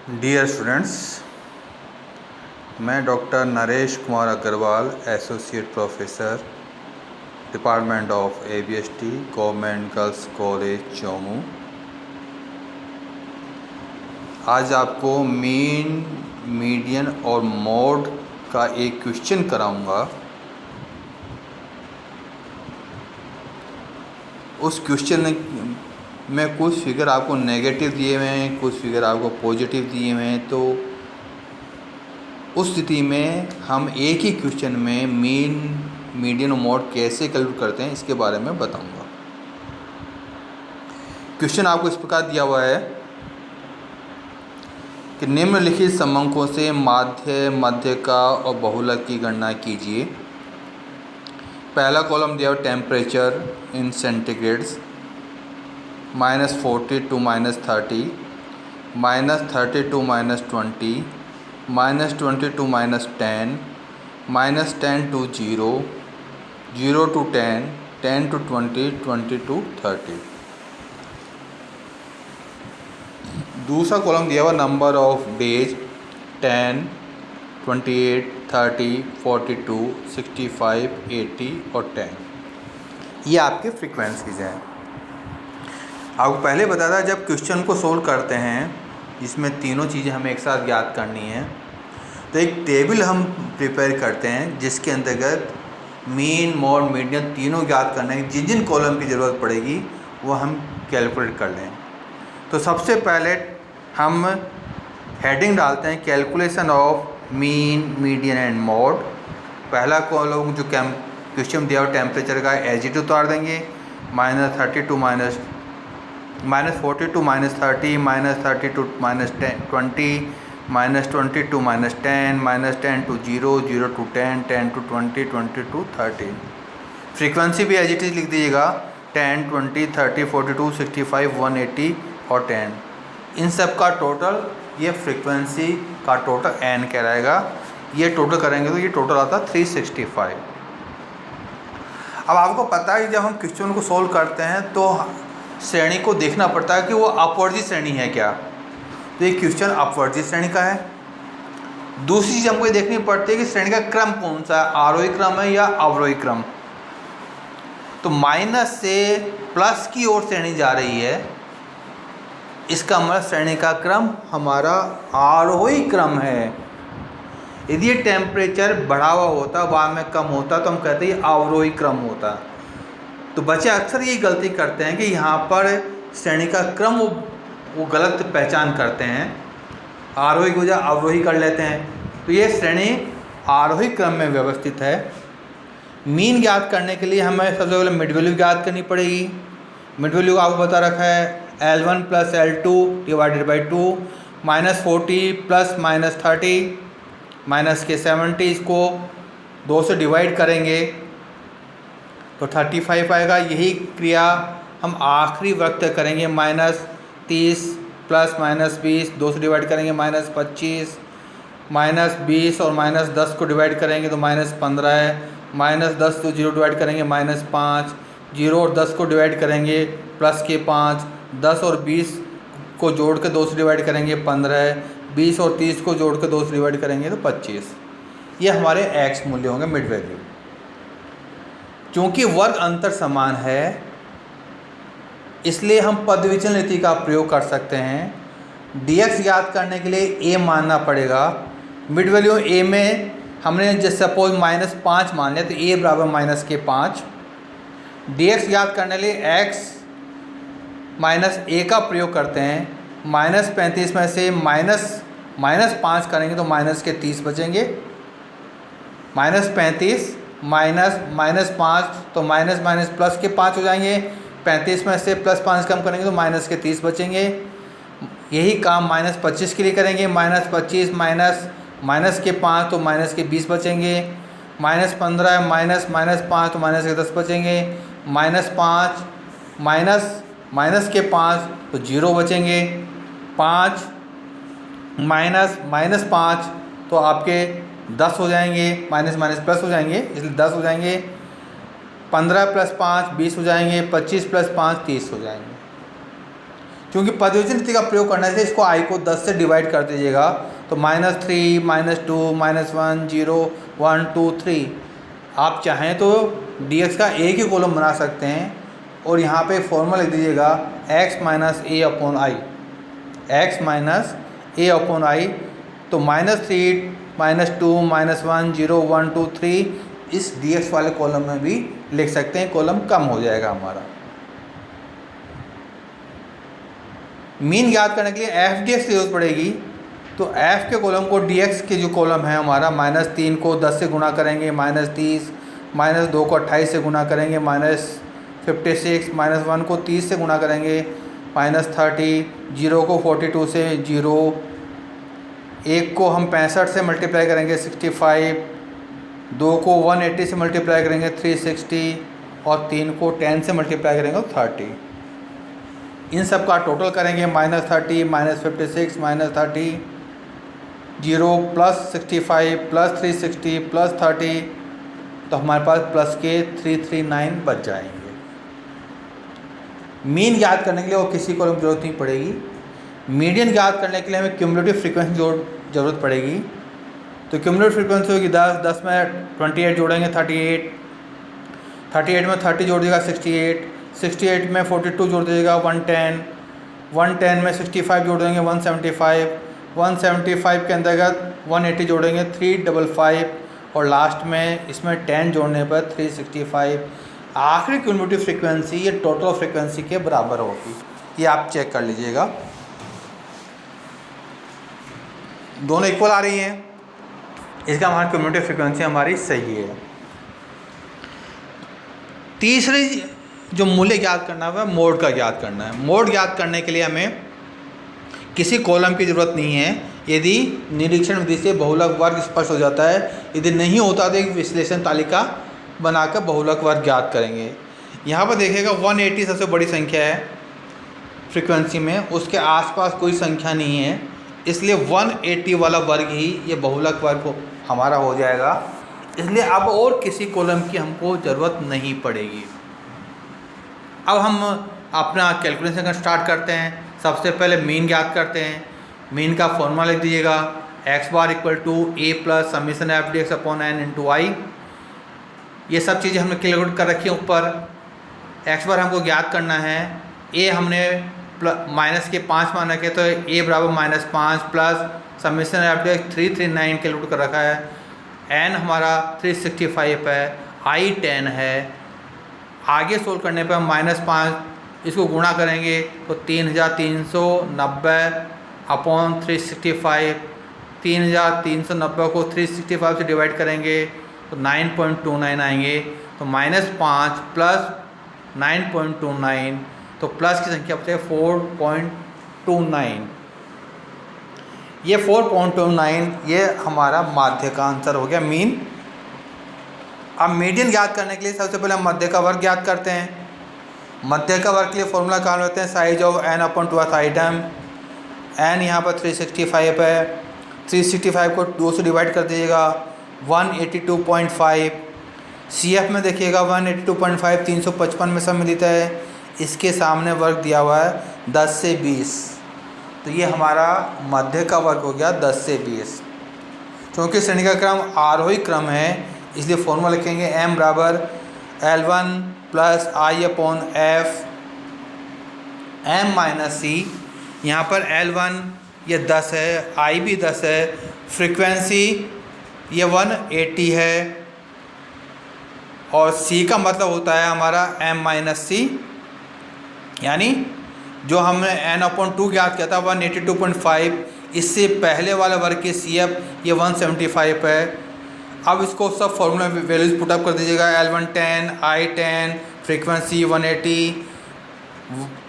Dear students, मैं doctor Naresh Kumar Agrawal, associate professor, department of ABST, government girls college Chomu, आज आपको mean, median और mode का एक क्वेश्चन कराऊंगा। उस क्वेश्चन में कुछ फिगर आपको नेगेटिव दिए हुए हैं, कुछ फिगर आपको पॉजिटिव दिए हुए हैं। तो उस स्थिति में हम एक ही क्वेश्चन में मीन, मीडियन और मोड कैसे कैलकुलेट करते हैं इसके बारे में बताऊंगा। क्वेश्चन आपको इस प्रकार दिया हुआ है कि निम्नलिखित समंकों से माध्य, मध्यका और बहुलक की गणना कीजिए। पहला कॉलम दिया हुआ temperature in centigrades, -40 to -30, -30 to -20, -20 to -10, -10 to 0, 0 to 10, 10 to 20, 20 to 30। दूसरा कॉलम दिया हुआ नंबर ऑफ डेज 10, 28, 30, 42, 65, 80 और 10। ये आपके फ्रीक्वेंसीज हैं। आपको पहले बताया था जब क्वेश्चन को सोल्व करते हैं इसमें तीनों चीज़ें हमें एक साथ याद करनी है, तो एक टेबल हम प्रिपेयर करते हैं जिसके अंतर्गत मीन, मोड, मीडियन तीनों याद करने की जिन जिन कॉलम की ज़रूरत पड़ेगी वो हम कैलकुलेट कर लें। तो सबसे पहले हम हेडिंग डालते हैं calculation of mean, median and mode. पहला कॉलम जो क्वेश्चन दिया हुआ टेम्परेचर का एज इट उतार देंगे, -40 to -40 to -30, -30 to -20, -20 to -10, -10 to 0, 0 to 10, 10 to 20, 20 to 30। Frequency भी एज इट इज लिख दीजिएगा 10, 20, 30, 42, 65, 180 और 10। इन सब का टोटल ये फ्रीक्वेंसी का टोटल n कहलाएगा। ये टोटल करेंगे तो ये टोटल आता है 365। अब आपको पता है जब हम क्वेश्चन को सोल्व करते हैं तो श्रेणी को देखना पड़ता है कि वो अपवर्जी श्रेणी है क्या। तो ये क्वेश्चन अपवर्जी श्रेणी का है। दूसरी चीज़ हमको ये देखनी पड़ती है कि श्रेणी का क्रम कौन सा है, आरोही क्रम है या अवरोही क्रम। तो माइनस से प्लस की ओर श्रेणी जा रही है, इसका मतलब श्रेणी का क्रम हमारा आरोही क्रम है। यदि ये टेम्परेचर बढ़ा हुआ होता, बाद में कम होता, तो हम कहते हैं अवरोही क्रम होता। तो बच्चे अक्सर यही गलती करते हैं कि यहाँ पर श्रेणी का क्रम वो गलत पहचान करते हैं, आरोही को या अवरोही कर लेते हैं। तो ये श्रेणी आरोही क्रम में व्यवस्थित है। मीन ज्ञात करने के लिए हमें सबसे पहले मिड वैल्यू ज्ञात करनी पड़ेगी। मिड वैल्यू आपको बता रखा है L1 + L2 / 2, -40 + -30 -70, इसको 2 से डिवाइड करेंगे तो 35 आएगा। यही क्रिया हम आखिरी वक्त करेंगे, -30 + -20, 2 से डिवाइड करेंगे -25, -20 और -10 को डिवाइड करेंगे तो -15 है, -10 तो 0 डिवाइड करेंगे -5, 0 और 10 को डिवाइड करेंगे +5, 10 और 20 को जोड़ के 2 से डिवाइड करेंगे 15, 20 और 30 को जोड़ के 2 से डिवाइड करेंगे तो 25। ये हमारे x मूल्य होंगे मिड वैल्यू। चूँकि वर्ग अंतर समान है इसलिए हम पदविचलन रीति का प्रयोग कर सकते हैं। dx ज्ञात करने के लिए a मानना पड़ेगा। मिड वैल्यू a में हमने जैसे सपोज -5 मान लिया तो a = -5। dx ज्ञात करने के लिए x -a का प्रयोग करते हैं। -35 में से -5 करेंगे तो -30 बचेंगे। -35 -5 तो +5 हो जाएंगे। 35 में से +5 कम करेंगे तो -30 बचेंगे। यही काम -25 के लिए करेंगे। -25 -5 तो -20 बचेंगे। -15 -5 तो -10 बचेंगे। -5 -5 तो 0 बचेंगे। 5 -5 तो आपके 10 हो जाएंगे, माइनस प्लस हो जाएंगे इसलिए 10 हो जाएंगे। 15 + 5 20 हो जाएंगे, 25 + 5 30 हो जाएंगे। क्योंकि पदविजन रीति का प्रयोग करने से इसको i को 10 से डिवाइड कर दीजिएगा, तो -3, -2, -1, 0, 1, 2, 3। आप चाहें तो dx का एक ही कॉलम बना सकते हैं और यहाँ पे फॉर्मूला लिख दीजिएगा x minus a upon I, x minus a upon I. तो -3, -2, -1, 0, 1, 2, 3 इस dx वाले कॉलम में भी लिख सकते हैं, कॉलम कम हो जाएगा हमारा। मीन ज्ञात करने के लिए एफ डी एक्स की जरूरत पड़ेगी, तो f के कॉलम को dx के जो कॉलम है हमारा -3 को 10 से गुना करेंगे, -30, -2 को 28 से गुना करेंगे, -56, -1 को 30 से गुना करेंगे, -30, 0 को 42 से, 0, 1 को हम 65 से मल्टीप्लाई करेंगे 65, 2 को 180 से मल्टीप्लाई करेंगे 360 और 3 को 10 से मल्टीप्लाई करेंगे 30। इन सब का टोटल करेंगे -30, -56, -30, 0 +65 +360 +30, तो हमारे पास प्लस के 339 बच जाएंगे। मीन ज्ञात करने के लिए और किसी कॉलम की जरूरत नहीं पड़ेगी। मीडियन ज्ञात करने के लिए हमें क्यूमुलेटिव फ्रीक्वेंसी जरूरत पड़ेगी। तो क्यूमुलेटिव फ्रीक्वेंसी होगी 10, 10 में 28 जोड़ेंगे 38, 38 में 30 जोड़ देगा 68, 68 में 42 जोड़ दीजिएगा 110, 110 में 65 जोड़ देंगे 175, 175 के अंतर्गत 180 जोड़ेंगे 355 और लास्ट में इसमें 10 जोड़ने पर 365। आखिरी क्यूमुलेटिव फ्रीक्वेंसी ये टोटल फ्रीक्वेंसी के बराबर होगी। ये आप चेक कर लीजिएगा, दोनों इक्वल आ रही हैं, इसका हमारी क्यूमुलेटिव फ्रीक्वेंसी हमारी सही है। तीसरी जो मूल्य ज्ञात करना है वह मोड का ज्ञात करना है। मोड ज्ञात करने के लिए हमें किसी कॉलम की ज़रूरत नहीं है यदि निरीक्षण विधि से बहुलक वर्ग स्पष्ट हो जाता है। यदि नहीं होता तो एक विश्लेषण तालिका बनाकर बहुलक वर्ग ज्ञात करेंगे। यहाँ पर देखिएगा 180 सबसे बड़ी संख्या है फ्रीक्वेंसी में, उसके आसपास कोई संख्या नहीं है, इसलिए 180 वाला वर्ग ही ये बहुलक वर्ग हमारा हो जाएगा। इसलिए अब और किसी कॉलम की हमको ज़रूरत नहीं पड़ेगी। अब हम अपना कैलकुलेशन का स्टार्ट करते हैं। सबसे पहले मीन ज्ञात करते हैं। मीन का फॉर्मूला लिख दीजिएगा x बार equal to a plus summation F D X upon N into I. ये सब चीज़ें हमने कैलकुलेट कर रखी हैं ऊपर। x बार हमको ज्ञात करना है, a हमने माइनस के 5 मान रखे तो a बराबर -5 plus summation F D x 339 calculate कर रखा है, n हमारा 365 है, i 10 है। आगे सोल्व करने पर -5 इसको गुणा करेंगे तो 3390 अपॉन 365, 3390 को 365 से डिवाइड करेंगे तो 9.29 आएंगे। तो -5 प्लस 9.29 तो प्लस की संख्या बचे 4.29। ये 4.29 ये हमारा माध्य का आंसर हो गया, मीन। अब मीडियन ज्ञात करने के लिए सबसे पहले हम मध्य का वर्ग ज्ञात करते हैं। मध्य का वर्ग के लिए फॉर्मूला कहाँ लेते हैं, size of n upon 2 item. n यहाँ पर 365 है, 365 को 2 से डिवाइड कर दीजिएगा 182.5। CF में देखिएगा 182.5 355 में सम्मिलित है, इसके सामने वर्ग दिया हुआ है 10 से 20, तो ये हमारा मध्य का वर्ग हो गया 10 से 20। क्योंकि श्रेणी का क्रम आरोही क्रम है इसलिए फॉर्मूला लिखेंगे m बराबर L1 प्लस आई अपॉन एफ m माइनस सी। यहाँ पर L1 ये 10 है, I भी 10 है, फ्रीक्वेंसी ये 180 है और C का मतलब होता है हमारा m माइनस सी, यानी जो हमने n अपॉन 2 ज्ञात किया था 182.5, इससे पहले वाला वर्ग के CF ये 175 है। अब इसको सब फॉर्मूला वैल्यूज पुटअप कर दीजिएगा, L1 10, I 10, frequency 180,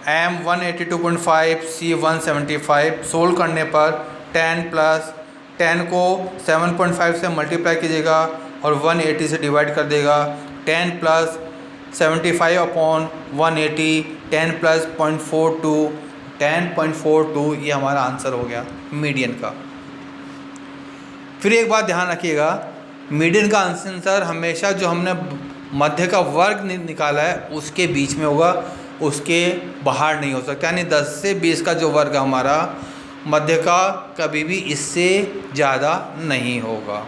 M 182.5, C 175। Solve करने पर 10 प्लस 10 को 7.5 से मल्टीप्लाई कीजिएगा और 180 से डिवाइड कर देगा। 10 प्लस 75 अपॉन 180, 10 प्लस 0.42, 10.42 ये हमारा आंसर हो गया मीडियन का। फिर एक बात ध्यान रखिएगा, मीडियन का आंसर हमेशा जो हमने मध्य का वर्ग निकाला है उसके बीच में होगा। उसके बाहर नहीं हो सकता, यानी 10 से 20 का जो वर्ग हमारा मध्य का कभी भी इससे ज़्यादा नहीं होगा।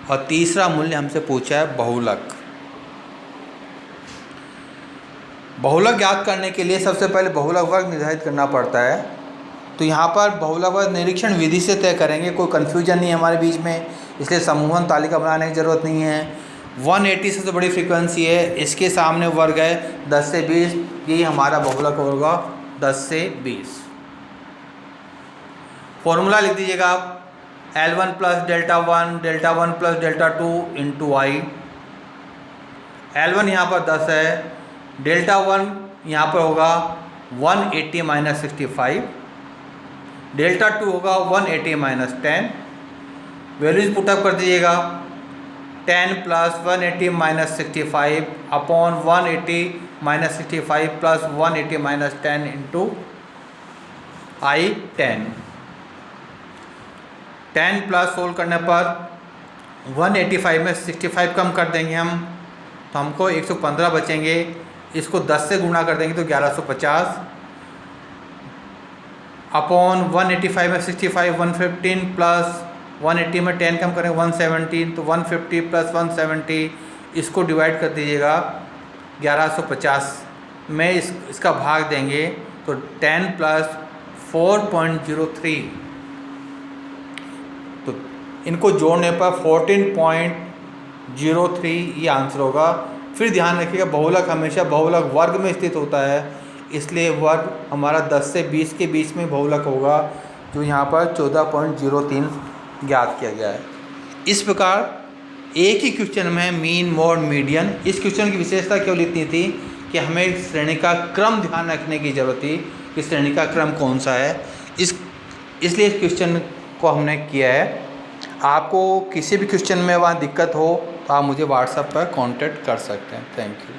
और तीसरा मूल्य हमसे पूछा है बहुलक। बहुलक ज्ञात करने के लिए सबसे पहले बहुलक वर्ग निर्धारित करना पड़ता है। तो यहाँ पर बहुलक वर्ग निरीक्षण विधि से तय करेंगे, कोई कन्फ्यूजन नहीं है हमारे बीच में, इसलिए समूहन तालिका बनाने की ज़रूरत नहीं है। 180 सबसे बड़ी फ्रीक्वेंसी है, इसके सामने वर्ग है 10 से 20, यही हमारा बहुलक होगा 10 से 20। फॉर्मूला लिख दीजिएगा आप, L1 plus delta 1 plus delta 2 into I. L1 यहाँ पर 10 है, डेल्टा 1 यहाँ पर होगा 180 माइनस 65, डेल्टा 2 होगा 180 माइनस 10। वैल्यूज पुटअप कर दीजिएगा, 10 plus 180 minus 65 upon 180 minus 65 plus 180 minus 10 into I 10 plus solve करने पर 185 में 65 कम कर देंगे हम, तो हमको 115 बचेंगे। इसको 10 से गुणा कर देंगे तो 1150 अपॉन 185 में 65 115 प्लस 180 में 10 कम करें 117, तो 150 प्लस 170, इसको डिवाइड कर दीजिएगा 1150 में इसका भाग देंगे तो 10 प्लस 4.03, तो इनको जोड़ने पर 14.03 ये आंसर होगा। फिर ध्यान रखिएगा बहुलक हमेशा बहुलक वर्ग में स्थित होता है, इसलिए वर्ग हमारा 10 से 20 के बीच में बहुलक होगा, जो यहाँ पर 14.03 ज्ञात किया गया है। इस प्रकार एक ही क्वेश्चन में मीन मोड मीडियन, इस क्वेश्चन की विशेषता केवल इतनी थी कि हमें श्रेणी का क्रम ध्यान रखने की ज़रूरत थी कि श्रेणी का क्रम कौन सा है, इसलिए इस क्वेश्चन को हमने किया है। आपको किसी भी क्वेश्चन में वहाँ दिक्कत हो तो आप मुझे व्हाट्सएप पर कांटेक्ट कर सकते हैं। Thank you.